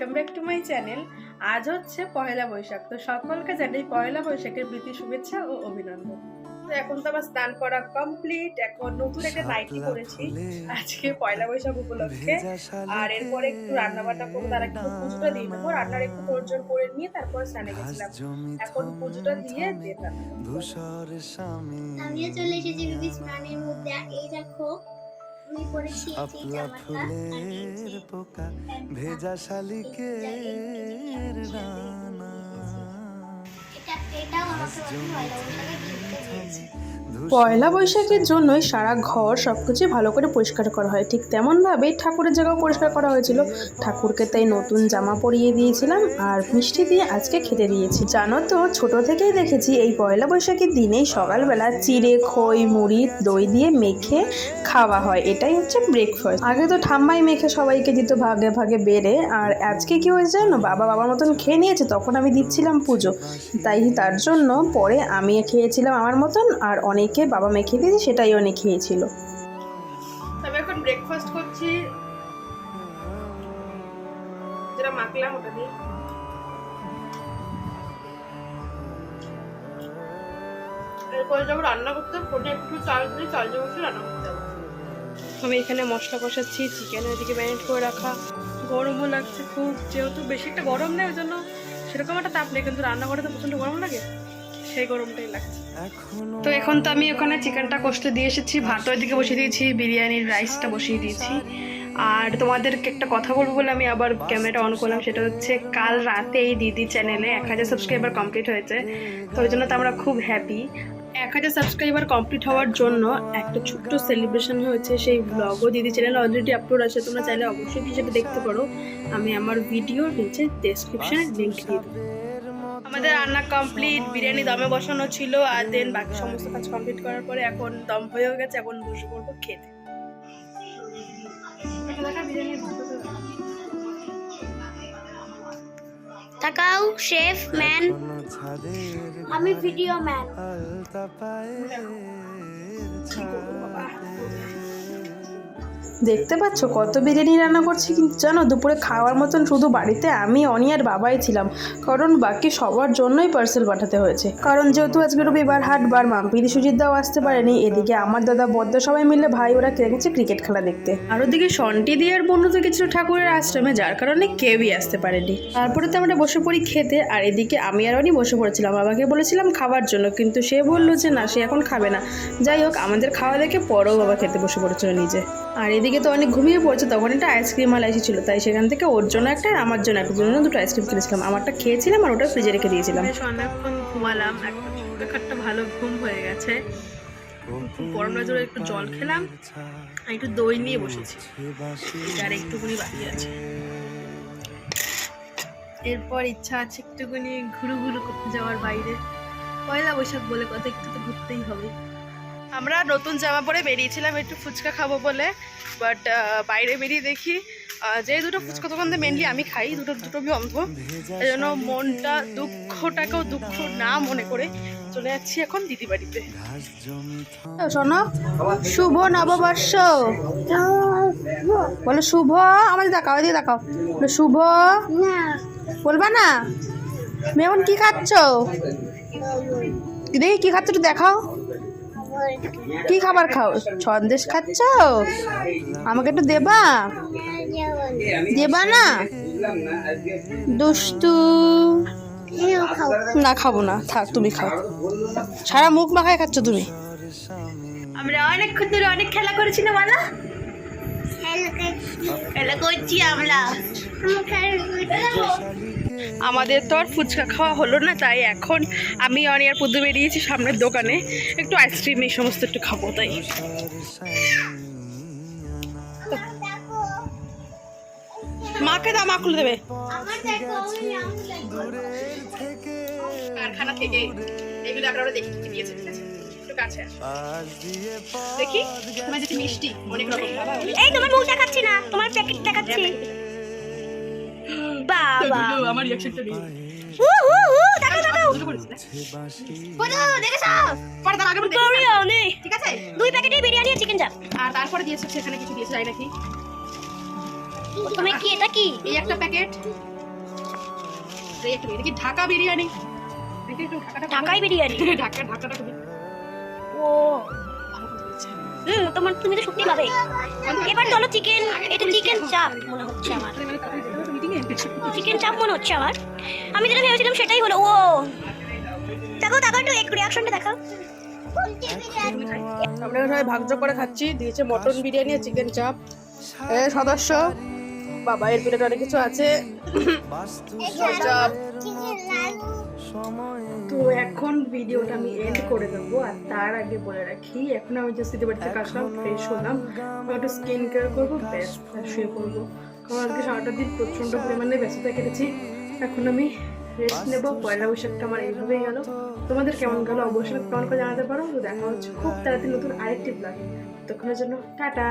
Welcome back to my channel. আজ হচ্ছে পয়লা বৈশাখ, তো সকলকে জানাই পয়লা বৈশাখের প্রীতি শুভেচ্ছা ও অভিনন্দন। তো এখন তো আমার স্নান করা কমপ্লিট, এখন নতুন একটা নাইটি পরেছি আজকে পয়লা বৈশাখ উপলক্ষে। আর এরপরে একটু রান্না বান্না করবো, তার একটু পুজোটা দিয়ে নেবো, রান্নার একটু তোড়জোড় করে নিয়ে তারপর স্নানে গেছিলাম। এখন পুজোটা দিয়ে যেতাম। আমিও চলে এসেছি বিবি স্নানের মধ্যে। এই দেখো আমি পরেছি এই জামাটা আর এই পোকা ভেজা শালিকের ডানা। এটাও আমাকে পয়লা বৈশাখের জন্যই সারা ঘর সবকিছু ভালো করে পরিষ্কার করা হয়, ঠিক তেমনভাবে ঠাকুরের জায়গাও পরিষ্কার করা হয়েছিল। ঠাকুরকে তাই নতুন জামা পরিয়ে দিয়েছিলাম আর মিষ্টি দিয়ে আজকে খেতে দিয়েছি। জানো তো, ছোট থেকেই দেখেছি এই পয়লা বৈশাখের দিনেই সকালবেলা চিড়ে, খই, মুড়ি, দই দিয়ে মেখে খাওয়া হয়। এটাই হচ্ছে ব্রেকফাস্ট। আগে তো ঠাম্মাই মেখে সবাইকে দিত ভাগে ভাগে বেড়ে, আর আজকে কি হয়েছে জানো, বাবার মতন খেয়ে নিয়েছে, তখন আমি দিচ্ছিলাম পুজো, তাই তার জন্য পরে আমি খেয়েছিলাম আমার মতন, আর অনেকে বাবা মেখে দিয়েছে সেটাই অনেক খেয়েছিল। তবে এখন ব্রেকফাস্ট করছি, যেটা মাখলাম ওটা দিয়ে। এরপরে যখন রান্না করতে ফোনে একটু চাল দিয়ে চাল বসে রান্না করতে হবে। আমি এখানে মশলা কষাচ্ছি, চিকেন ওইদিকে ম্যারিনেট করে রাখা। গরমও লাগছে খুব, যেহেতু বেশি একটা গরম নেই ওই জন্য সেরকম একটা তাপ নেই, কিন্তু রান্না করে তো প্রচন্ড গরম লাগে, সেই গরমটাই লাগছে। তো এখন তো আমি ওখানে চিকেনটা কষতে দিয়ে এসেছি, ভাত ওইদিকে বসিয়ে দিয়েছি, বিরিয়ানির রাইসটা বসিয়ে দিয়েছি। আর তোমাদেরকে একটা কথা বলবো বলে আমি আবার ক্যামেরাটা অন করলাম, সেটা হচ্ছে কাল রাতে এই দিদি চ্যানেলে 1000 সাবস্ক্রাইবার কমপ্লিট হয়েছে, তো ওই জন্য তো আমরা খুব হ্যাপি। 1000 সাবস্ক্রাইবার কমপ্লিট হওয়ার জন্য একটা ছোট্ট সেলিব্রেশন হয়েছে, সেই ব্লগও দিদি চ্যানেলে অলরেডি আপলোড আছে, তোমরা চাইলে অবশ্যই সেটা দেখতে পারো। আমি আমার ভিডিওর নিচে ডেসক্রিপশনে লিঙ্ক দিয়ে দেবো। আমাদের রান্না কমপ্লিট, বিরিয়ানি দমে বসানো ছিল, আর দেন বাকি সমস্ত কাজ কমপ্লিট করার পরে এখন দম হয়েও গেছে, এখন বসে পড়বো খেতে। তাকাও শেফ ম্যান, আমি ভিডিও ম্যান। দেখতে পাচ্ছ কত বিরিয়ানি রান্না করছি, কিন্তু জানো দুপুরে খাওয়ার মতন শুধু বাড়িতে আমি, অনি আর বাবাই ছিলাম, কারণ বাকি সবার জন্যই পার্সেল পাঠাতে হয়েছে। কারণ যেহেতু আজকে রবিবার হাটবার, মাম্পিদি সুজিতদাও আসতে পারেনি, এদিকে আমার দাদা বদ্দা সবাই মিলে ভাই ওরা গেছে ক্রিকেট খেলা দেখতে, আর ওদিকে সন্টি দিয়ে আর বন্ধু থেকে ছিল ঠাকুরের আশ্রমে, যার কারণে কেউই আসতে পারেনি। তারপরে তো আমরা বসে পড়ি খেতে, আর এদিকে আমি আর অনি বসে পড়েছিলাম, বাবাকে বলেছিলাম খাবার জন্য, কিন্তু সে বললো যে না, সে এখন খাবে না। যাই হোক, আমাদের খাওয়া দেখে পরেও বাবা খেতে বসে পড়েছিল নিজে। আর এদিকে তো অনেক ঘুমিয়ে পড়ছে, তখন একটা আইসক্রিম আলা এসেছিল, তাই সেখান থেকে ওর জন্য একটা আর আমার জন্য একটা, জন্য দুটো আইসক্রিম কিনেছিলাম। আমারটা খেয়েছিলাম আর ওটা ফ্রিজে রেখে দিয়েছিলাম। অনেকক্ষণ ঘুমালাম, একটা ভালো ঘুম হয়ে গেছে। খুব গরম লাগছিল, একটু জল খেলাম আর একটু দই নিয়ে বসেছি, আর একটুখানি বাকি আছে। এরপর ইচ্ছা আছে একটুখানি ঘুরু ঘুরু করতে যাওয়ার বাইরে, পয়লা বৈশাখ বলে কথা, একটু তো ঘুরতেই হবে। আমরা নতুন জামা পরে বেরিয়েছিলাম একটু ফুচকা খাবো বলে, বাট বাইরে বেরিয়ে দেখি যে দুটো ফুচকা দোকান দিয়ে মেনলি আমি খাই, দুটো আমি অন্ধ, এই জন্য মনটা দুঃখটাকেও দুঃখ না মনে করে চলে যাচ্ছি এখন দিদি বাড়িতে। শোনো, শুভ নববর্ষ বলো, শুভ, আমাদের দেখাও, এদিকে দেখাও, শুভ বলবা না? তুমি এখন কি খাচ্ছ দেখি, কি খাচ্ছ একটু দেখাও, কি খাবার খাও? সন্দেশ খাচ্ছ? আমাকে একটু দেবা? দেবা না? দুষ্টু। না খাবো না, থাক তুমি খাও, সারা মুখ মাখায় খাচ্ছ তুমি। আমরা অনেকক্ষণ ধরে অনেক খেলা করেছি না বলা, খেলা করছি আমরা। আমাদের তো আর ফুচকা খাওয়া হলো না, তাই এখন আমি অনি আর পুদু বেরিয়েছি সামনের দোকানে, একটু আইসক্রিম এই সমস্ত একটু খাবো, তাই। মাকে দাও, মা খুলে দেবে। কারখানা থেকে এগুলো আপনারা দেখি কি দিয়েছে, ঠিক আছে? একটু কাছে দেখি, তোমার যেটি মিষ্টি অনেক রকম। এই তোমার মুখ দেখাচ্ছি না, তোমার প্যাকেট দেখাচ্ছি। বাবা আমার রিঅ্যাকশনটা নেই। দেখো ঠিক আছে, 2 প্যাকেটে বিরিয়ানি আর চিকেন চাপ, আর তারপরে দিয়েছে সেখানে কিছু দিয়েছে, যাই নাকি তুমি কি, এটা কি? এই একটা প্যাকেট, এই একটু এটা কি ঢাকা বিরিয়ানি? দেখি একটু ঢাকাই বিরিয়ানি। ঢাকাটা খুবই ও ভালো করে দিয়েছে। তোমার তুমি তো সত্যি পাবে। এবার চলো চিকেন, এটা চিকেন চাপ মনে হচ্ছে আমার, চিকেন চাপ মনে হচ্ছে আমার। আমি যেটা ভেবেছিলাম সেটাই হলো। ও দেখো দেখো একটু এক রিয়াকশনটা দেখাও। আমরা সবাই ভাগযোগ করে খাচ্ছি। দিয়েছে মটন বিরিয়ানি আর চিকেন চাপ। সদস্য বাবা এর প্লেটে অনেক কিছু আছে। চাপ। তো এখন ভিডিওটা আমি এন্ড করে দেবো। আর তার আগে বলে রাখি, এখন আমি জাস্ট দিতে বাড়িতে আসলাম, ফ্রেশ হলাম, একটু স্কিন কেয়ার করবো, ব্যাস শুয়ে পড়বো। কারণ আজকে সারাটা দিন প্রচণ্ড পরিমাণে ব্যস্ততা কেটেছি। এখন আমি রেস্ট নেবো। পয়লা বৈশাখটা আমার এইভাবেই গেল। তোমাদের কেমন গেল অবশ্যই কমেন্ট করে জানাতে পারো। তো দেখা হচ্ছে খুব তাড়াতাড়ি নতুন আরেকটি ব্লগ। ততক্ষণের জন্য টাটা।